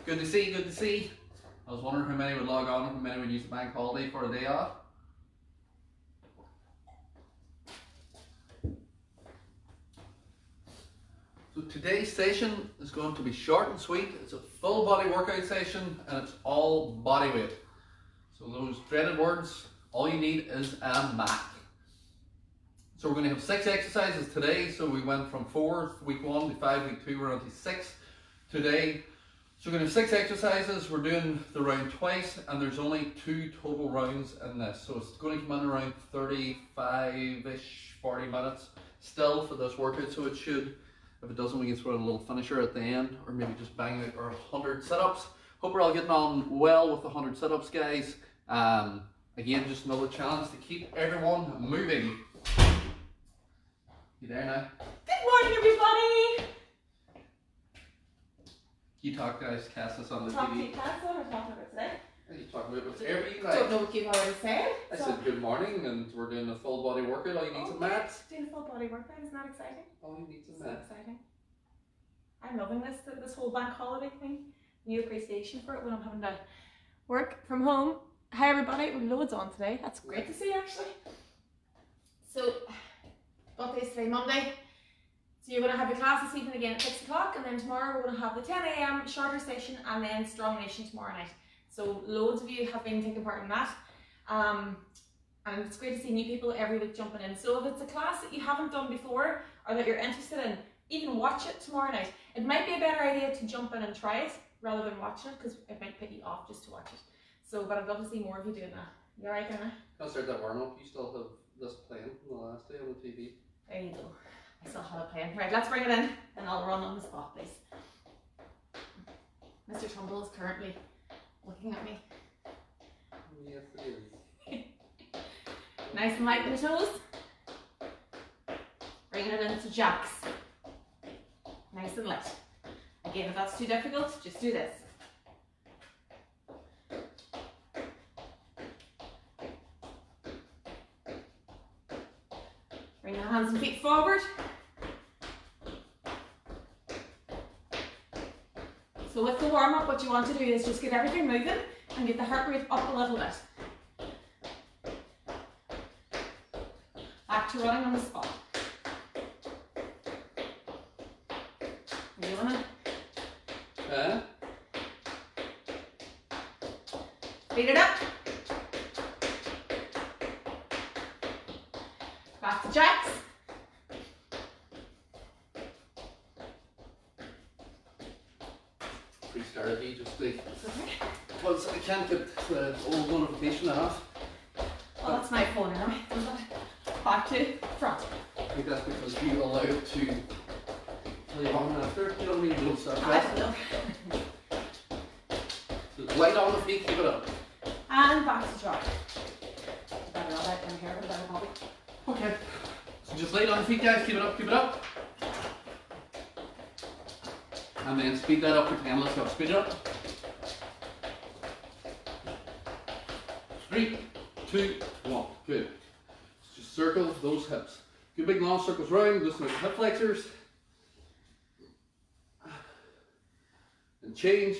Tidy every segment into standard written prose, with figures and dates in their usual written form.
Good to see you, good to see. I was wondering how many would log on and how many would use the bank holiday for a day off. So today's session is going to be short and sweet. It's a full body workout session and it's all body weight. So those dreaded words, all you need is a mat. So we're going to have 6 exercises today. So we went from 4 week 1 to 5 week 2, we're on to 6 today. So we're going to have 6 exercises. We're doing the round twice and there's only 2 total rounds in this. So it's going to come in around 35-ish, 40 minutes still for this workout. So it should, if it doesn't, we can throw in a little finisher at the end or maybe just bang out our 100 sit-ups. Hope we're all getting on well with the 100 sit-ups, guys. Again, just another challenge to keep everyone moving. You there now? Good morning, everybody! You talk, guys. Cast us on the Talk TV. to you, Cass. What are we talking about today? You talk about whatever you I don't like. know what you've already said. I said good morning and we're doing a full body workout. All you need is a mat. Doing a full body workout, isn't that exciting? All you need is a So mat. exciting. I'm loving this whole bank holiday thing. New appreciation for it when I'm having to work from home. Hi everybody, we're loads on today. That's great to see actually. So, what day is today? Monday. So you're going to have your class this evening again at 6 o'clock and then tomorrow we're going to have the 10 AM shorter session and then Strong Nation tomorrow night. So loads of you have been taking part in that. And it's great to see new people every week jumping in. So if it's a class that you haven't done before or that you're interested in, even watch it tomorrow night. It might be a better idea to jump in and try it rather than watching it because it might put you off just to watch it. So, but I'd love to see more of you doing that. You alright, Anna? I'll start that warm up. You still have this playing from the last day on the TV. There you go. I still have it playing. Right, let's bring it in and I'll run on the spot, please. Mr. Trumbull is currently looking at me. Yes, it is. Nice and light in the toes. Bringing it into jacks. Nice and light. Again, if that's too difficult, just do this. Bring the hands and feet forward. So with the warm up, what you want to do is just get everything moving and get the heart rate up a little bit. Back to running on the spot. Are you doing it? Speed it up. Back to jacks. Restarted you just like. Okay. Well, I can't get the old notification off. Well, that's my phone anyway. Back to front. I think that's because you allow it to play on after. You know what I mean? Don't start I don't know. So light on the feet, keep it up. And back to jog. Better all that in here with a better hobby. Okay. So just lay on the feet, guys. Keep it up, keep it up. And then speed that up for 10. Let's go. Speed it up. 3, 2, 1. Good. Just circle those hips. Good big long circles round. Loosen out the hip flexors. And change.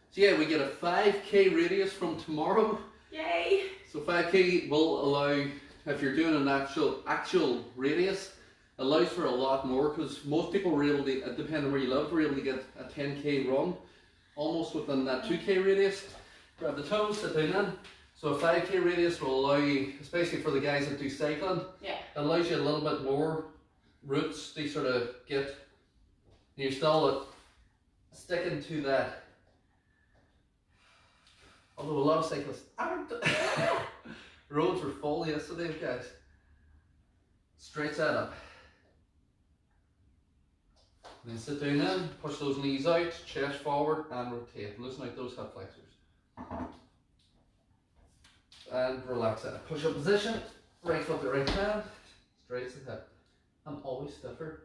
So yeah, we get a 5K radius from tomorrow. Yay! So 5K will allow, if you're doing an actual radius, allows for a lot more because most people were able to, depending on where you live, were able to get a 10K run almost within that 2K radius. Grab the toes, sit down in. So a 5K radius will allow you, especially for the guys that do cycling, Yeah. it allows you a little bit more routes to sort of get, you're still sticking to that. Although a lot of cyclists aren't. Roads were full yesterday, guys. Straight side up. And then sit down in, push those knees out, chest forward and rotate. Loosen out those hip flexors. And relax out. Push up position, right foot to right hand, straight as the hip. I'm always stiffer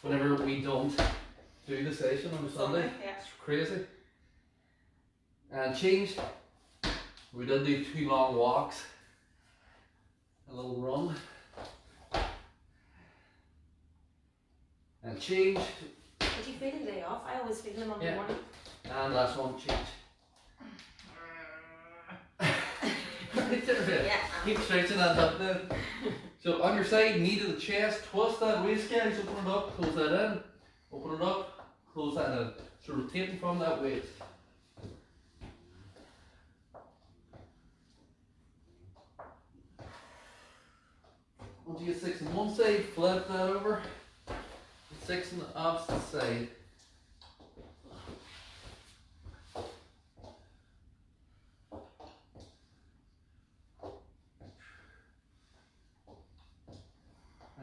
whenever we don't do the session on a Sunday. Yeah. It's crazy. And change. We did do 2 long walks, a little run, and change. Did you feel the day off? I always feel them on the morning. And last one, cheat. Yeah. Keep stretching that up then. So on your side, knee to the chest, twist that waist, guys, open it up, close that in, open it up, close that in. So rotating from that waist. Once you get 6 on one side, flip that over, 6 on the opposite side.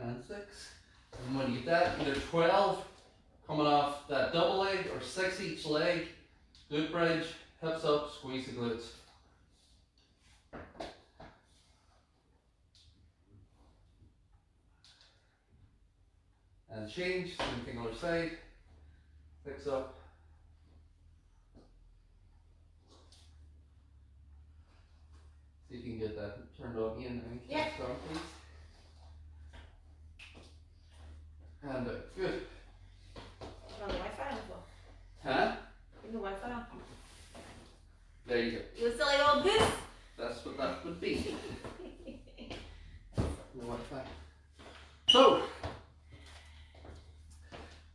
And 6. And when you get that, either 12 coming off that double leg or 6 each leg. Glute bridge, hips up, squeeze the glutes. And change, same thing other side. 6 up. See if you can get that turned on again. Yeah. Start, please. And good. On the Wi-Fi as well. Huh? In the Wi-Fi on. There you go. You silly old goose. That's what that would be. The Wi-Fi. So,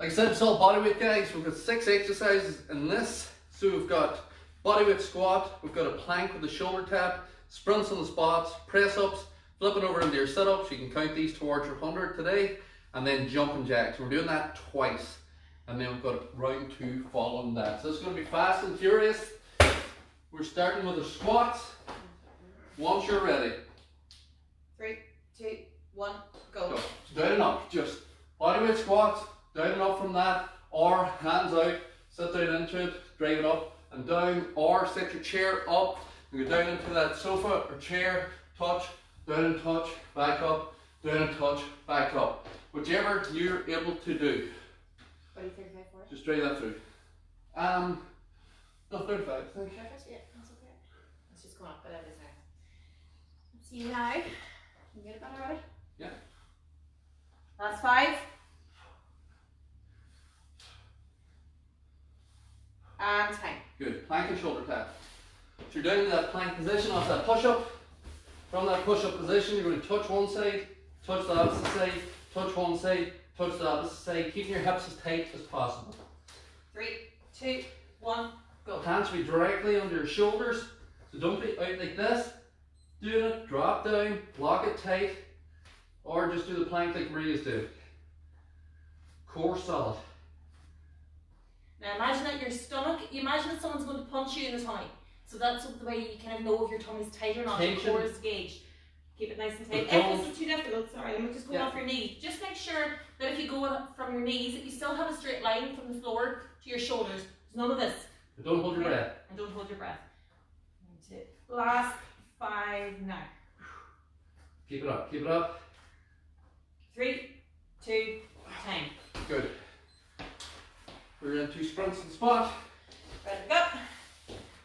like I said, it's all bodyweight, guys. We've got 6 exercises in this. So we've got bodyweight squat, we've got a plank with a shoulder tap, sprints on the spots, press ups, flipping over into your sit ups. You can count these towards your 100 today. And then jumping jacks. We're doing that twice. And then we've got round 2 following that. So it's going to be fast and furious. We're starting with the squats. Once you're ready. 3, 2, 1, go. Go. So down and up. Just bodyweight squats. Down and up from that. Or hands out. Sit down into it. Drive it up and down. Or set your chair up. And go down into that sofa or chair. Touch. Down and touch. Back up. Down and touch. Back up. Whichever you're able to do. What do you think for? Just try that through. No, 35, I think. Perfect, yeah, that's okay. Let's just go up at every time. See you now. Can you get it done already? Yeah. Last 5. And time. Good. Plank and shoulder tap. So you're down in that plank position off that push up. From that push up position, you're going to touch one side, touch the opposite side, touch one side, touch the opposite side, keeping your hips as tight as possible. 3, 2, 1, go. Hands will be directly under your shoulders, so don't be out like this. Doing it, drop down, lock it tight, or just do the plank like Maria's doing. Core solid. Now imagine that your stomach, imagine that someone's going to punch you in the tummy. So that's the way you kind of know if your tummy's tight or not. Your core is gauge. Keep it nice and tight. If this is too difficult, sorry, let me just go off your knees. Just make sure that if you go up from your knees, that you still have a straight line from the floor to your shoulders. There's none of this. But don't hold your breath. And don't hold your breath. Last 5 now. Keep it up, keep it up. 3, 2, time. Good. We're into sprints and spot. Ready to go.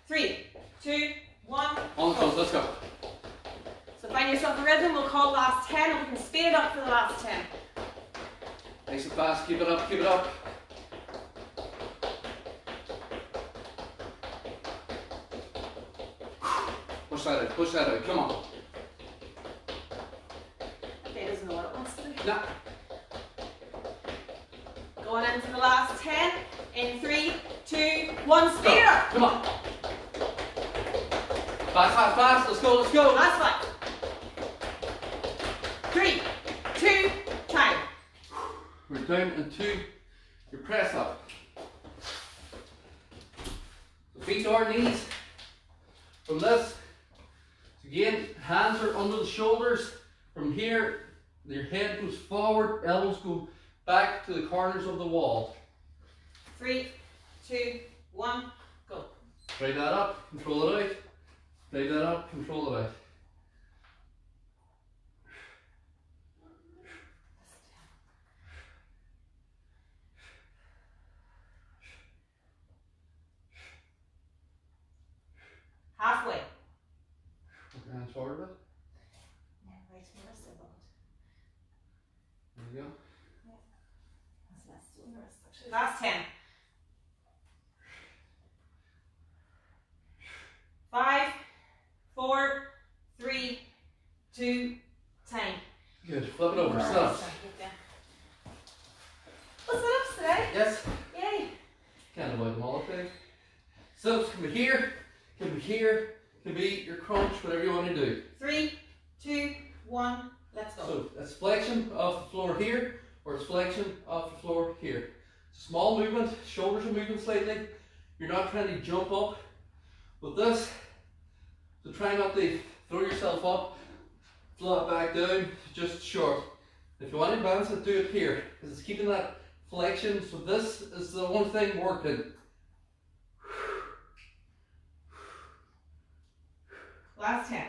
3, 2, 1. On the toes, let's go. So find yourself a rhythm, we'll call last 10 and we can speed it up for the last 10. Nice and fast, keep it up, keep it up. Push that out, come on. Okay, doesn't know what it wants to do. Nah. Going into the last 10 in 3, 2, 1, speed it up. Come on. Fast, fast, fast, let's go, let's go. Last 5. 3, 2, time. We're down into your press up. So feet to our knees. From this, again, hands are under the shoulders. From here, your head goes forward, elbows go back to the corners of the wall. 3, 2, 1, go. Drive that up, control it out. Drive that up, control it out. Halfway. Put your hands forward a bit. Yeah, right to the wrist about. There you go. Yeah. That's less to the wrist. Last 10. 5, 4, 3, 2, 10. Good. Flip it over. Sit up. What's sit-ups today? Yes. Yay. Can't avoid them all today. Sit-ups can be here, can be here, can be your crunch, whatever you want to do. 3, 2, 1. Let's go. So it's flexion of the floor here, or it's flexion of the floor here. Small movement, shoulders are moving slightly. You're not trying to jump up with this. So try not to throw yourself up, flat back down, just short. If you want to advance it, do it here, because it's keeping that flexion. So this is the one thing working. Last 10.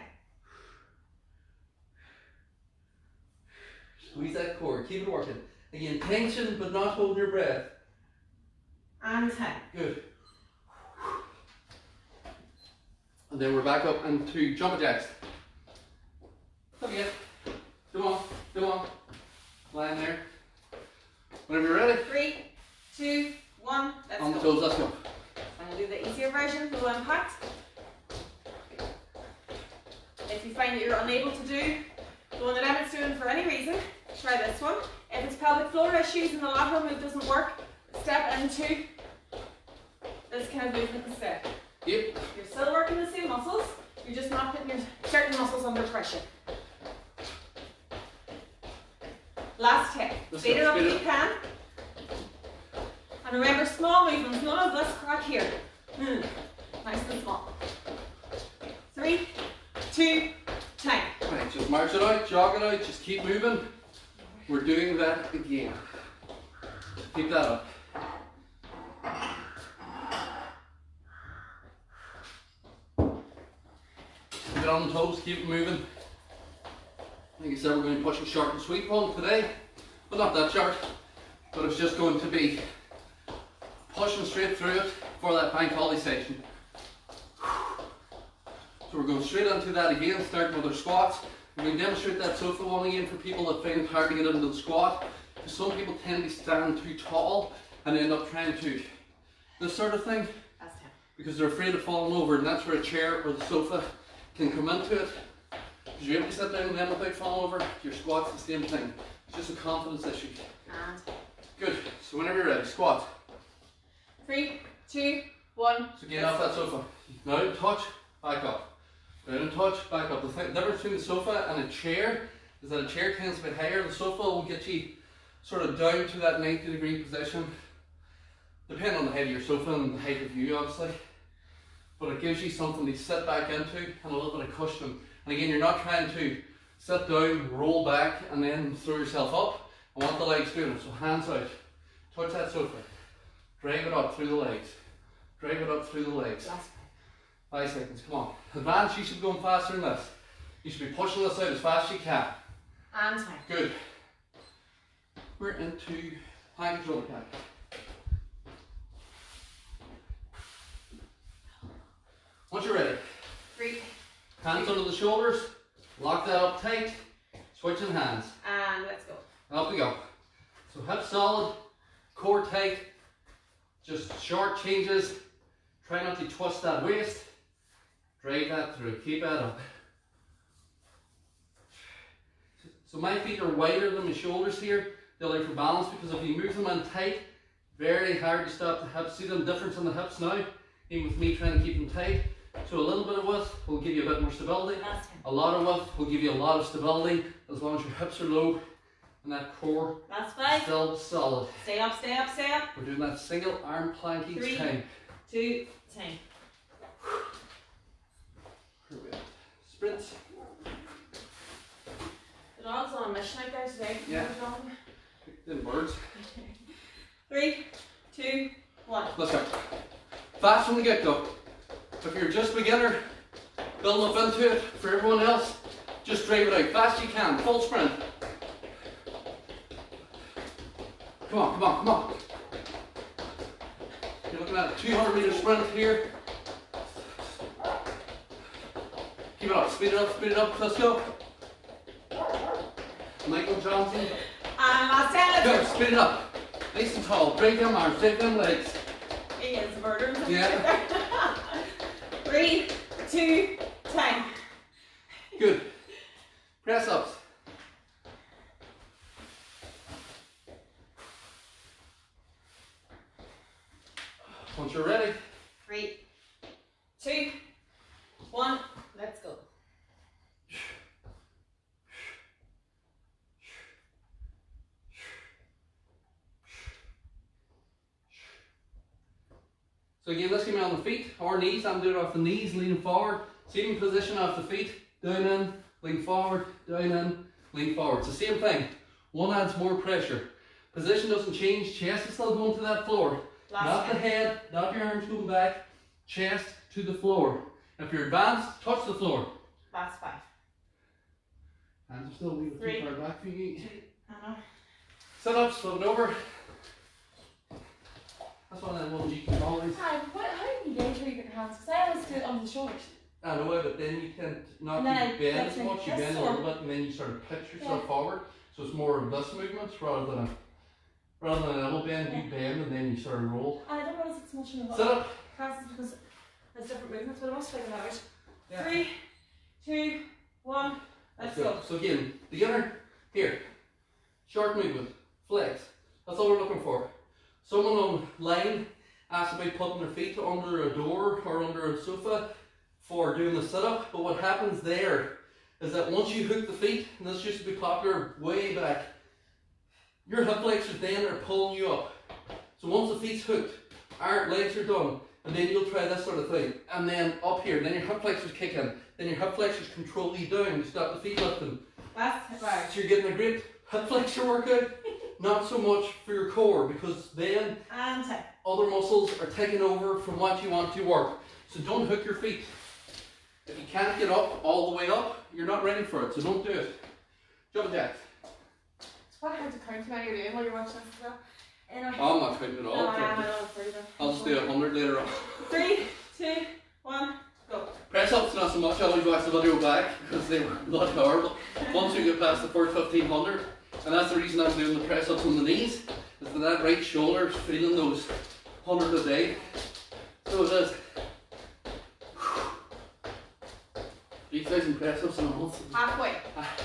Squeeze that core, keep it working. Again, tension, but not holding your breath. And 10. Good. And then we're back up into jumping jacks. Up again. Come on, come on. Lying there. Whenever you're ready. 3, 2, 1. Let's On the go. toes, let's go. I'm going to do the easier version, low impact. If you find that you're unable to do the one that Emmett's doing for any reason, try this one. If it's pelvic floor issues and the lateral move doesn't work, step into this kind of movement instead. Yep. You're still working the same muscles, you're just not putting your certain muscles under pressure. Last 10. Speed it up if you can. And remember, small movements, none of this crack here. Nice and small. 3, 2, 10. Right, just march it out, jog it out, just keep moving. We're doing that again. Keep that up. Keep it on the toes, keep it moving. Like I said, we're going to be pushing short and sweet one today, but not that short. But it's just going to be pushing straight through it for that bank holiday session. So we're going straight into that again, starting with our squats. We're going to demonstrate that sofa one again for people that find it hard to get into the squat. Because some people tend to stand too tall and end up trying to this sort of thing. Because they're afraid of falling over, and that's where a chair or the sofa can come into it. Because you're able to sit down and then without falling over, your squat's the same thing. It's just a confidence issue. And Good. So whenever you're ready, squat. 3, 2, 1. So get off that sofa. Now touch, back up. Down and touch, back up. The difference between the sofa and a chair is that a chair tends to be higher. The sofa will get you sort of down to that 90-degree position, depending on the height of your sofa and the height of you, obviously. But it gives you something to sit back into and a little bit of cushion. And again, you're not trying to sit down, roll back, and then throw yourself up. I want the legs doing it. So hands out, touch that sofa, drag it up through the legs, drag it up through the legs. 5 seconds, come on. Advance, you should be going faster than this. You should be pushing this out as fast as you can. And time. Good. We're into high control attack. Once you're ready, 3. hands under the shoulders, lock that up tight, switching hands. And let's go. Up we go. So hips solid, core tight, just short changes. Try not to twist that waist. Drag that through, keep that up. So my feet are wider than my shoulders here. They allow for balance, because if you move them in tight, very hard to stop the hips. See the difference in the hips now? Even with me trying to keep them tight. So a little bit of width will give you a bit more stability. A lot of width will give you a lot of stability, as long as your hips are low and that core Last 5. still solid. Stay up, stay up, stay up. We're doing that single arm plank each 3, time. 2, 10. Here we go. Sprints. The dog's on a mission out there today. Yeah. Then birds. 3, 2, 1. Let's go. Fast from the get-go. If you're just a beginner, building up into it. For everyone else, just drive it out fast as you can. Full sprint. Come on, come on, come on. You're looking at a 200-meter sprint here. Keep it up, speed it up, let's go. Michael Johnson. And last 10. Go, speed it up. Nice and tall. Break them arms, break them legs. He is murder. Yeah. 3, 2, 10. Good. Press ups. Once you're ready. 3, 2, 1. Let's go. So again, let's get me on the feet or knees. I'm doing it off the knees, leaning forward. Same position off the feet. Down in, lean forward, down in, lean forward. It's the same thing. One adds more pressure. Position doesn't change. Chest is still going to that floor. Not the head, not your arms going back. Chest to the floor. If you're advanced, touch the floor. Last 5. Hands are still a wee bit too far back for you. 2, I know. Sit ups, flip it over. That's one of them ones you can always. How do you gauge where you get your hands? Because I always do it on the shoulders. I know, but then you tend not And to bend as then much. You this bend a little bit, and then you sort of pitch yourself forward. So it's more of this movement rather than an elbow bend. You bend and then you sort of roll. And I don't notice it's much in the Sit up. hands because there's different movements, but I must figure that out. Yeah. 3, 2, 1. Let's go. So again, together, here. Short movement, flex. That's all we're looking for. Someone online asked about putting their feet under a door or under a sofa for doing the sit-up, but what happens there is that once you hook the feet, and this used to be popular way back, your hip flexors then are pulling you up. So once the feet's hooked, our legs are done, and then you'll try this sort of thing, and then up here, and then your hip flexors kick in, then your hip flexors control you down to stop the feet lifting. That's right. So you're getting a great hip flexor workout, not so much for your core, because then And 10. other muscles are taking over from what you want to work. So don't hook your feet. If you can't get up all the way up, you're not ready for it, so don't do it. Jump jacks. It's quite hard to count now you're doing while you're watching this as well. Anyway. Oh, I'm not counting at all. No, I know. I'll just do 100 later on. 3, 2, 1, go. Press ups not so much, I always watch the video back because they were bloody horrible. Once you get past the first 1500, and that's the reason I'm doing the press ups on the knees, is that right shoulder is feeling those 100 a day. So it is. 3,000 press ups in a month. Halfway.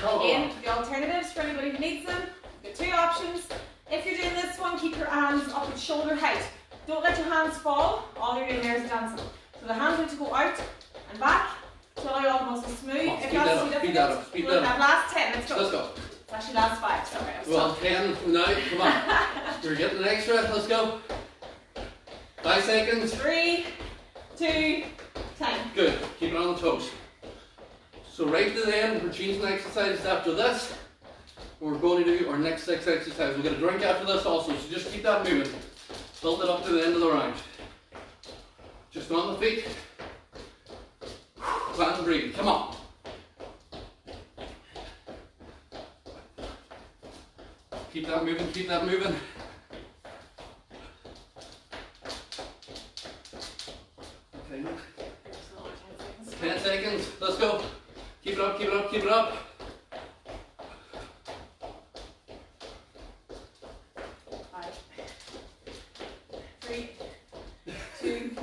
Again, the alternatives for anybody who needs them, you've got 2 options. If you're doing this one, keep your hands up at shoulder height. Don't let your hands fall. All you're doing there is dancing. So the hands need to go out and back to allow all the muscles to move. If that's too difficult, speed we'll that have up. last 10. Let's go. Let's go. It's actually last 5. Sorry, I was Well, 10 now, come on. You're getting an extra, let's go. 5 seconds. 3, 2, 10. Good, keep it on the toes. So right to the end, we're changing exercises after this. We're going to do our next 6 exercises. We'll get a drink after this also, so just keep that moving. Build it up to the end of the round. Just on the feet. Plant and breathe, come on. Keep that moving, keep that moving. Okay. 10 seconds, let's go. Keep it up, keep it up, keep it up. 5, 3, 2,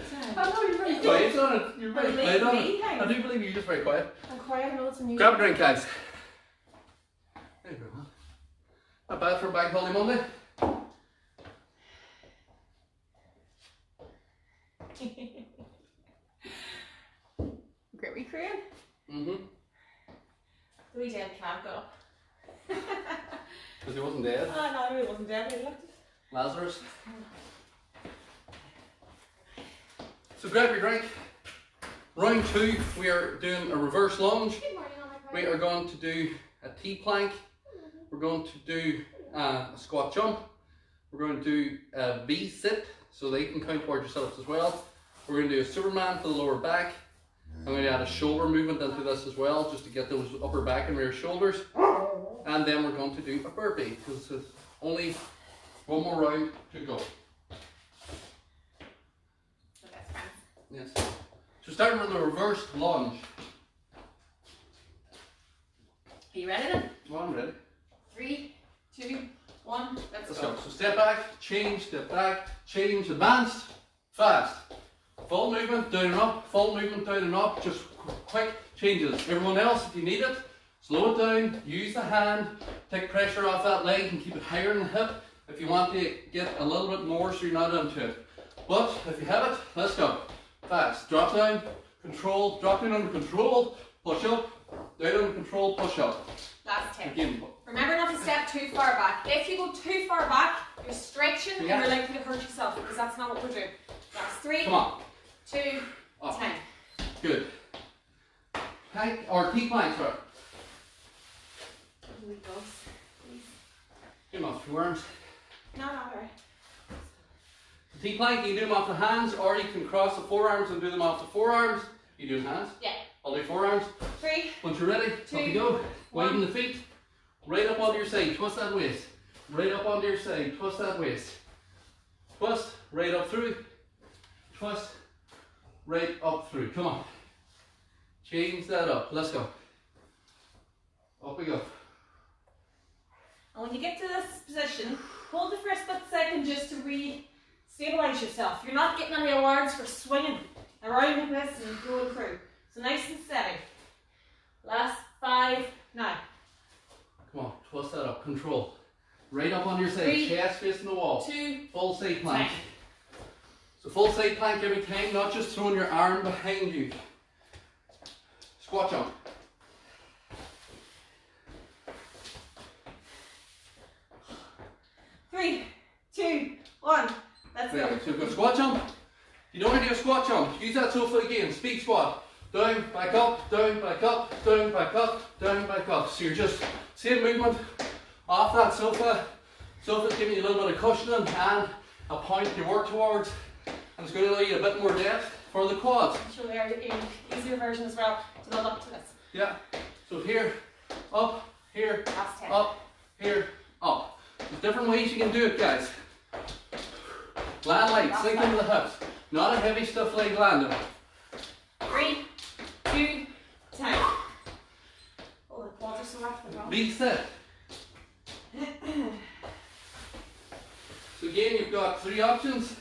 10. I know you're very quiet on it. You're very quiet on it. I do believe you're just very quiet. I'm quiet, I know it's a new. Grab a drink, guys. There you go. Not bad for a bank holiday Monday. Great recreation. Mm-hmm. The wee dead cat got up. Because he wasn't dead. Oh no, he wasn't dead, he looked. Lazarus. So grab your drink. Round 2, we are doing a reverse lunge. Good morning, all my We are going to do a T-plank. We're going to do a squat jump. We're going to do a V-sit, so that you can count towards yourselves as well. We're going to do a Superman for the lower back. I'm going to add a shoulder movement into this as well, just to get those upper back and rear shoulders. And then we're going to do a burpee, because there's only one more round to go. Yes. So starting with the reverse lunge. Are you ready then? Well, I'm ready. 3, 2, 1, let's Let's go. go. So step back, change, step back, change, advanced, fast. Full movement, down and up, full movement, down and up, just quick changes. Everyone else, if you need it, slow it down, use the hand, take pressure off that leg and keep it higher in the hip if you want to get a little bit more so you're not into it. But if you have it, let's go. Fast, drop down, control, drop down under control, push up, down under control, push up. Last tip. Again. Remember not to step too far back. If you go too far back, you're stretching and Yeah. you're likely to hurt yourself because that's not what we're doing. That's 3, Come on. 2, Up. 10. Good. Plank or T plank, sorry. Here we go. Please. Come on, through arms. No, alright. T plank, you can do them off the hands or you can cross the forearms and do them off the forearms. You do hands? Yeah. I'll do forearms. 3. Once you're ready, 2, up you go. 1. Widen the feet. Right up onto your side. Twist that waist. Right up onto your side. Twist that waist. Twist. Right up through. Twist. Right up through. Come on. Change that up. Let's go. Up we go. And when you get to this position, hold it for a split second just to re-stabilize yourself. You're not getting any awards for swinging around like this and going through. So nice and steady. Last 5, now. Come on. Twist that up. Control. Right up on your side. 3, Chest facing the wall. 2, Full side plank. 10. So full side plank every time, not just throwing your arm behind you. Squat jump. Three, 2, 1. Let's go. So we've got squat jump. You don't want to do a squat jump. Use that sofa again. Speed squat. Down, back up, down, back up, down, back up, down, back up. So you're just same movement off that sofa. Sofa's giving you a little bit of cushioning and a point to work towards. And it's going to allow you a bit more depth for the quads. Show the easier version as well to build up to this. Yeah. So here, up, here, Last 10. up, here, up. There's different ways you can do it, guys. Land light, sink into the hips. Not a heavy stiff leg landing. 3, 2, 10. Oh, the quads are so rough as well. Be set. So again, you've got 3 options.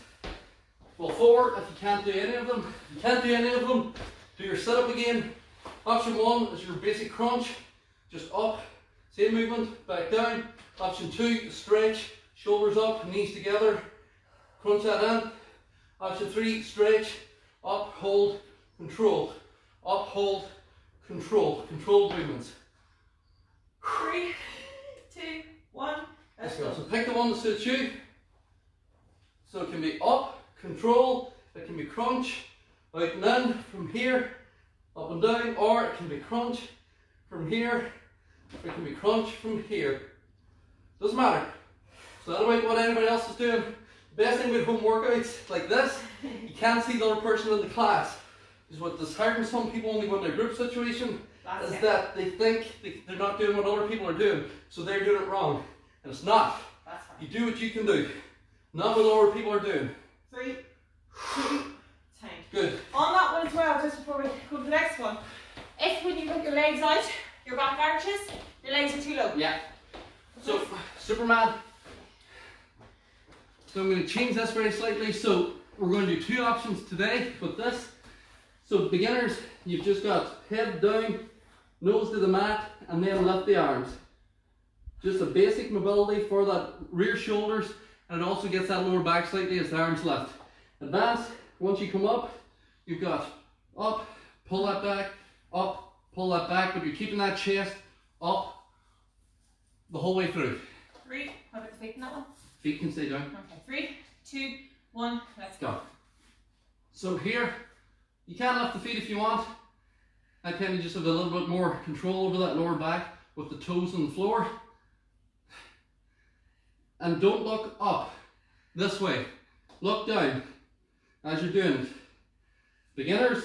Well, 4 if you can't do any of them. If you can't do any of them, do your sit up again. Option 1 is your basic crunch. Just up, same movement, back down. Option 2, stretch, shoulders up, knees together. Crunch that in. Option 3, stretch, up, hold, control. Up, hold, control. Controlled movements. 3, 2, 1. Let's go. So pick the one that suits you. So it can be up, control, it can be crunch, out and in, from here, up and down, or it can be crunch from here, or it can be crunch from here. Doesn't matter. It's not about what anybody else is doing. The best thing with home workouts like this, you can't see the other person in the class. Is what disheartens some people when they go in a group situation, is that they think they're not doing what other people are doing, so they're doing it wrong. And it's not. That's fine. You do what you can do, not what other people are doing. 3, 2, 10. Good. On that one as well, just before we go to the next one. If when you put your legs out, your back arches, your legs are too low. Yeah. So, Superman. So I'm going to change this very slightly. So we're going to do 2 options today with this. So beginners, you've just got head down, nose to the mat, and then lift the arms. Just a basic mobility for that rear shoulders, and it also gets that lower back slightly as the arms lift. Advance, once you come up, you've got up, pull that back, up, pull that back, but you're keeping that chest up the whole way through. 3, how about the feet in that one? Feet can stay down. Okay, 3, 2, 1, let's go. Go. So here, you can lift the feet if you want. That kind of just have a little bit more control over that lower back with the toes on the floor. And don't look up this way. Look down as you're doing it. Beginners,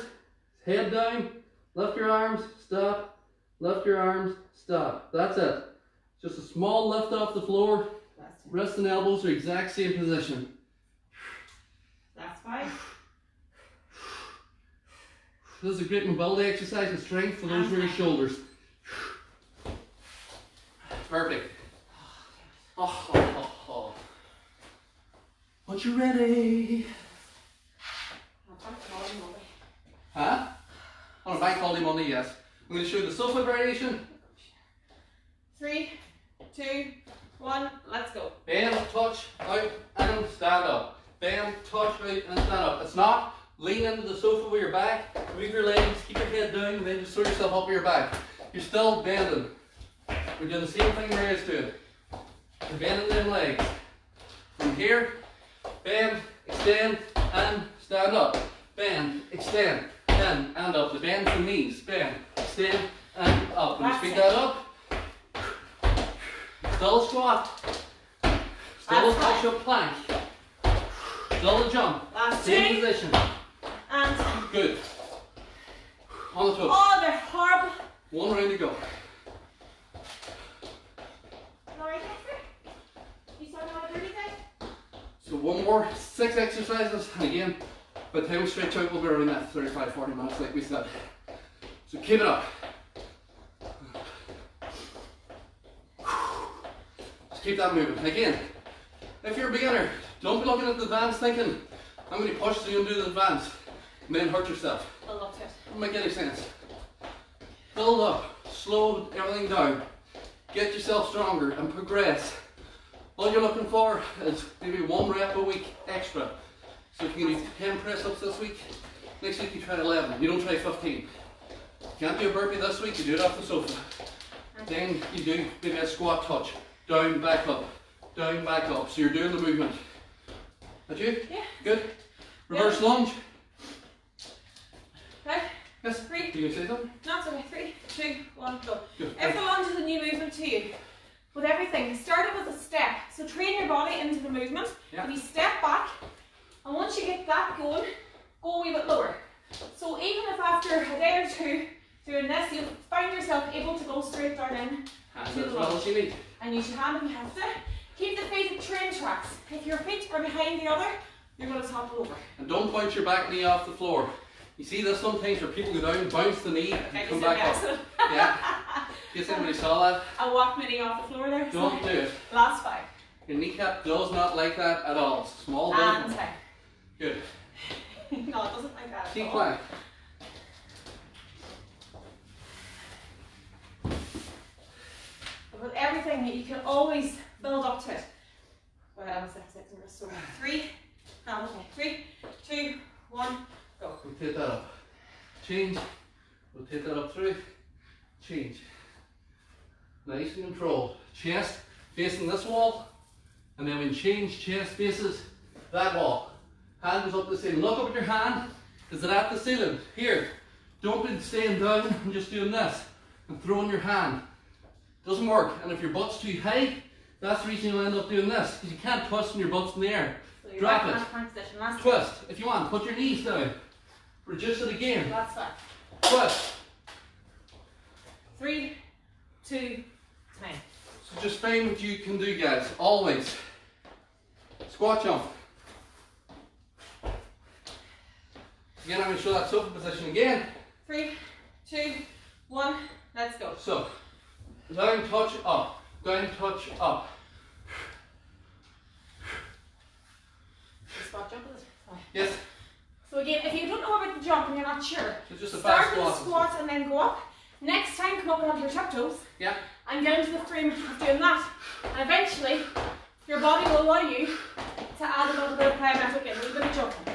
head down, lift your arms, stop, lift your arms, stop. That's it. Just a small lift off the floor. Wrists and elbows are exact same position. That's 5. This is a great mobility exercise and strength for those rear shoulders. Perfect. Oh, oh, oh, oh. bank holiday Monday, yes. I'm going to show you the sofa variation. 3, 2, 1, let's go. Bend, touch, out, and stand up. Bend, touch, out, and stand up. It's not lean into the sofa with your back, move your legs, keep your head down, and then just throw yourself up with your back. You're still bending. We're doing the same thing we're used to. You're bending them legs. From here, bend, extend, and stand up. Bend, extend, and up. The bend from knees. Bend, extend, and up. When you speed that up, still a squat. Still a push-up plank. Still a jump. Same position. And good. On the toes. Oh, they're horrible. One round to go. You started on a 30 day? So one more, 6 exercises, and again, by the time we stretch out, we'll be around that 35-40 minutes like we said. So keep it up. Just keep that moving. Again, if you're a beginner, don't be looking at the advanced thinking, I'm going to push so you can do the advanced, and then hurt yourself. I love it. Doesn't make any sense. Build up, slow everything down, get yourself stronger and progress. All you're looking for is maybe 1 rep a week extra. So if you can do 10 press ups this week, next week you try 11, you don't try 15. Can't do a burpee this week, you do it off the sofa. Then you do maybe a squat touch, down, back up, down, back up. So you're doing the movement. That you? Yeah. Good. Reverse lunge. Right. Yes. 3. You can say something? No, it's okay. 3, 2, 1, go. Good. If the lunge is a new movement to you, with everything, start it with a step. So train your body into the movement. Yeah. If you step back, and once you get that going, go a wee bit lower. So even if after a day or two doing this, you find yourself able to go straight down in Hands to as the well lunge. as you need. And use your hand if you have to. Keep the feet at train tracks. If your feet are behind the other, you're going to topple over. And don't bounce your back knee off the floor. You see this sometimes where people go down, bounce the knee, and come back up. Yeah. In case anybody saw that. I walked my knee off the floor there. Don't do it. Last 5. Your kneecap does not like that at all. It's a small And movement. 10. Good. No, it doesn't like that. Keep plank. With everything, you can always build up to it. Well, I was 6 and so 3. Okay. 3, 2, 1, go. Rotate that up. Change. Rotate that up through. Change. Nice and controlled. Chest facing this wall. And then when change, chest faces that wall. Hand goes up the ceiling. Look up at your hand. Is it at the ceiling? Here. Don't be staying down and just doing this. And throwing your hand. Doesn't work. And if your butt's too high, that's the reason you'll end up doing this. Because you can't twist when your butt's in the air. So Drop it. Position. Last Twist. If you want, put your knees down. Reduce it again. Last 5. Twist. 3, 2, 10. So just find what you can do, guys. Always. Squat jump. Again, I'm going to show that sofa position again. 3, 2, 1, let's go. So, down, touch, up. Down, touch, up. Squat jump is it? Yes. So again, if you don't know about the jump and you're not sure, So just a back start with a squat. squat and then go up. Next time, come up onto your tiptoes Yeah. and get into the frame of doing that. And eventually, your body will allow you to add a little bit of plyometric in, a little bit of jumping.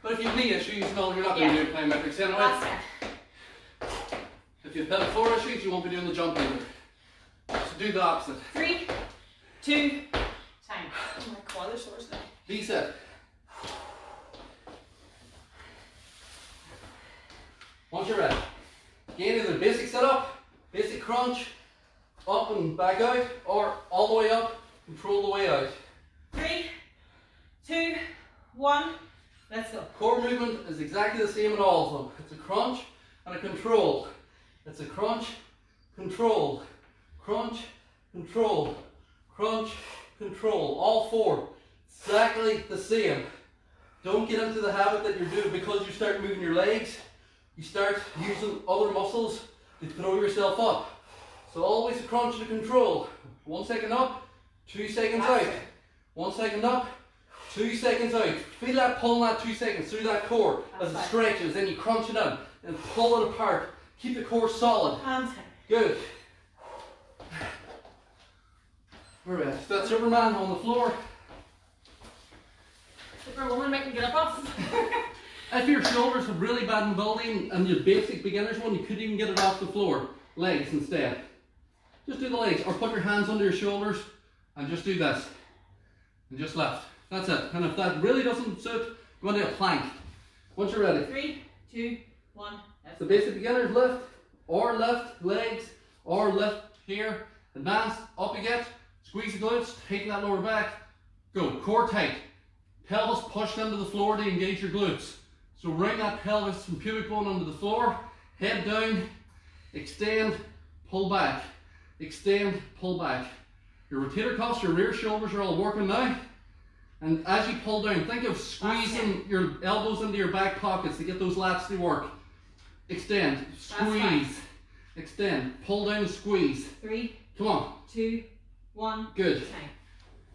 But if you have knee issues, no, you're not going to do plyometrics anyway. That's it. If you have pelvic floor issues, you won't be doing the jump either. So do the opposite. 3, 2, time. Oh my god, they're sore today. Reset. Once you're ready, again, either basic setup, basic crunch, up and back out, or all the way up, control the way out. 3, 2, 1, let's go. Core movement is exactly the same in all of them. It's a crunch and a control. It's a crunch, control, crunch, control, crunch, control. All 4, exactly the same. Don't get into the habit that you're doing because you start moving your legs. You start using other muscles to throw yourself up. So always a crunch and a control. 1 second up, 2 seconds out. 1 second up, 2 seconds out. Feel that pull in that 2 seconds through that core as it stretches. Then you crunch it in and pull it apart. Keep the core solid. And 10. Good. We're ready. That Superman on the floor. Superwoman making get up off. If your shoulders are really bad in building and your basic beginner's one, you couldn't even get it off the floor. Legs instead. Just do the legs, or put your hands under your shoulders and just do this. And just lift. That's it. And if that really doesn't suit, go into a plank. Once you're ready. 3, 2, 1. That's the basic beginner's lift, or lift legs, or lift here. Advance, up you get. Squeeze the glutes, tighten that lower back. Go, core tight. Pelvis pushed into the floor to engage your glutes. So bring that pelvis from pubic bone onto the floor. Head down, extend, pull back. Extend, pull back. Your rotator cuffs, your rear shoulders are all working now. And as you pull down, think of squeezing your elbows into your back pockets to get those lats to work. Extend, squeeze, extend, pull down, squeeze. 3, come on. 2, 1. Good. 10.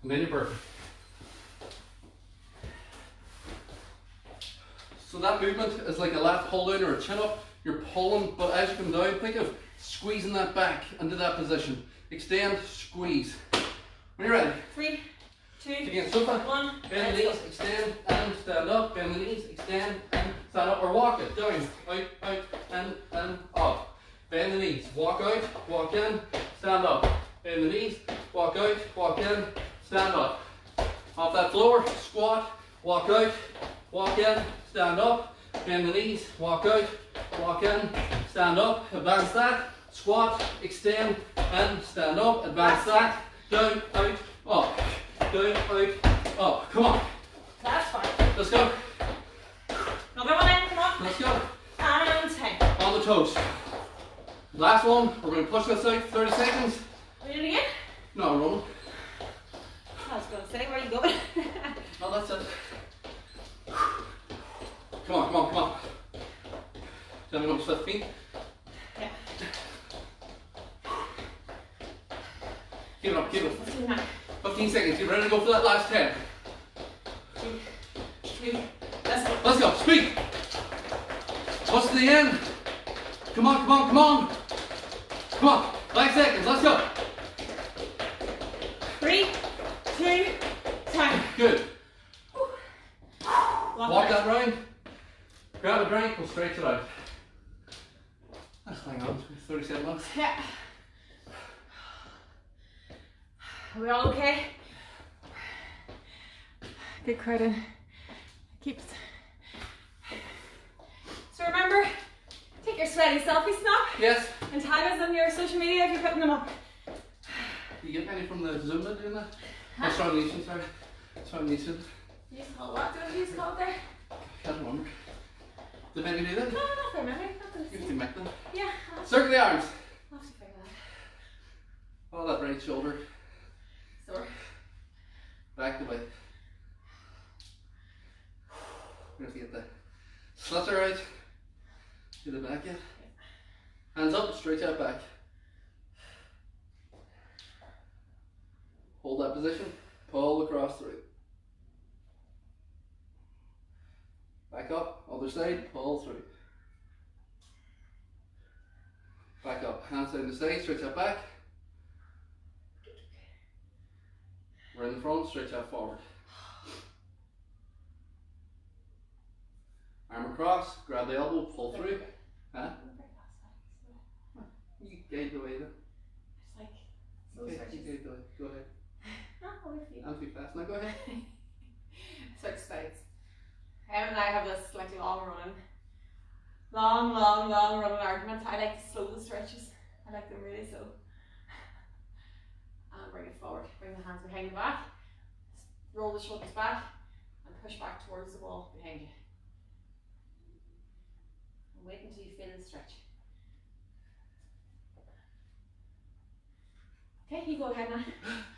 And then you're perfect. So that movement is like a lat pull down or a chin up. You're pulling, but as you come down, think of squeezing that back into that position. Extend, squeeze. When you're ready. 3, 2, again, sofa. 1. Bend the knees, extend and stand up. Bend the knees, extend and stand up. Or walk it down, out, and up. Bend the knees, walk out, walk in, stand up. Bend the knees, walk out, walk in, stand up. Off that floor, squat, walk out, walk in, stand up. Bend the knees, walk out, walk in, stand up. Advance that, squat, extend, and stand up. Advance that, down, out, up. Down, out, up. Come on. That's fine. Let's go. Another one in, come on. Let's go. And 10. On the toes. Last one, we're going to push this out 30 seconds. Are you doing it again? No, rolling. I was going to say, where are you going? No, that's it. Come on, come on, come on. Tell me what's 15. Yeah. Keep it up, keep it up. Let's do that. 15 seconds, you ready to go for that last 10? 2, let's go. Let's go, speed. Push to the end. Come on, come on, come on. Come on, 5 seconds, let's go. 3, 2, 10. Good. Walk it. that round. Grab a drink, we'll stretch it out. Let's hang on, 37 minutes. Yeah. Are we all okay? Good crowding. Keeps. So remember, take your sweaty selfie snap. Yes. And tag us on your social media if you're putting them up. You get any from the Zumba doing that? Huh? Oh, Strong Nation, sorry. Strong Nation. You just call what? Do you just call it there? I can't remember. Did Benny do that? No, nothing, maybe. You have to make them. Yeah. Circle the arms. I'll have to figure that. Oh, that right shoulder. Sore. Back the way. We're going to get the sliotar out. To the back yet. Hands up, stretch out back. Hold that position. Pull across through. Back up, other side, pull through. Back up, hands down the side, stretch out back. We're in the front, stretch out forward. Arm across, grab the elbow, pull through. Huh? You guide the way then. It's like, Okay, you guide the way. Go ahead. I'm too fast. Now go ahead. Switch sides. Em and I have this like long running argument. I like to slow the stretches. I like them really slow. And bring it forward. Bring the hands behind the back. Roll the shoulders back and push back towards the wall behind you. And wait until you feel the stretch. Okay, you go ahead now.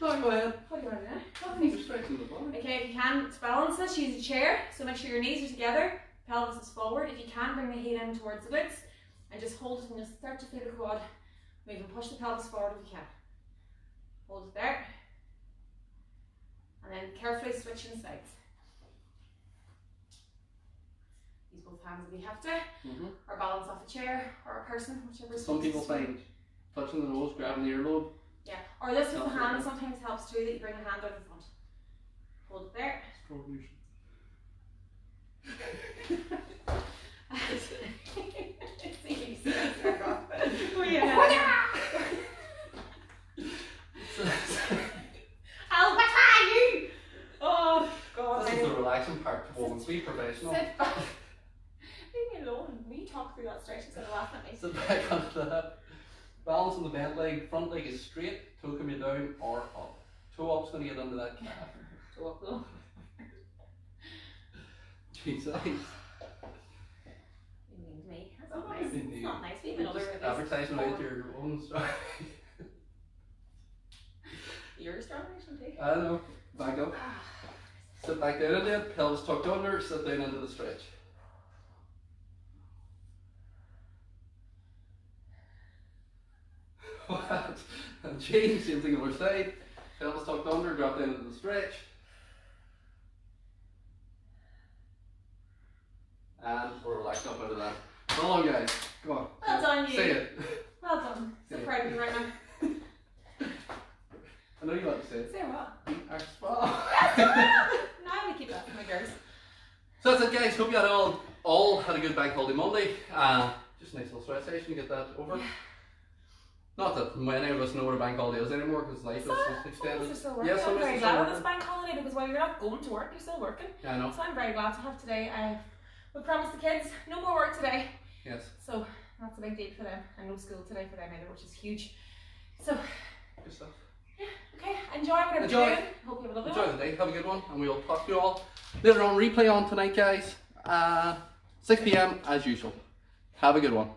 No, go ahead. What do you want to do now? You're stretching the body. Okay, if you can, to balance this, use a chair. So make sure your knees are together, pelvis is forward. If you can, bring the head in towards the glutes and just hold it and just start to feel the quad. Move and push the pelvis forward if you can. Hold it there. And then carefully switching sides. both hands if you have to, or balance off a chair or a person, whichever. Some people find touching the nose, grabbing the earlobe. Yeah, or this with the hand sometimes helps too, that you bring the hand out in front. Hold it there. Stroke motion. Oh yeah. I'll back you. Oh God. This is the relaxing part. Woman, be professional. Sit back. Leave me alone. We talk through that stretch instead of laughing at me. Sit back onto the hip. Balance on the bent leg. Front leg is straight. Toe can be down or up. Toe up's going to get under that calf. Toe up though. Jesus. You mean me? That's not nice. It's not nice. Even other advertising about your own story. You're a strong nation too. I don't know. Back up. Sit back down into it. Pelvis tucked under. Sit down into the stretch. What? And change. Same thing on the other side. Pelvis tucked under. Drop down into the stretch. And we're relaxed up out of that. Come on, guys. Come on. Well done, you. Say it. Well done. So proud of you right now. I know you like to say it. Say what? Now we keep that for my girls. So that's it, guys. Hope you had all had a good bank holiday Monday. Just a nice little stretch session to get that over. Yeah. Not that any of us know what a bank holiday is anymore because life is extended. Yes, I'm very glad with this bank holiday because while you're not going to work, you're still working. Yeah, I know. So I'm very glad to have today. We promised the kids no more work today. Yes. So that's a big deal for them, and no school today for them either, which is huge. So. Good stuff. Yeah. Okay. Enjoy whatever you're doing. Hope you have a lovely one. Enjoy the day. Have a good one, and we'll talk to you all later on. Replay on tonight, guys. 6 p.m. as usual. Have a good one.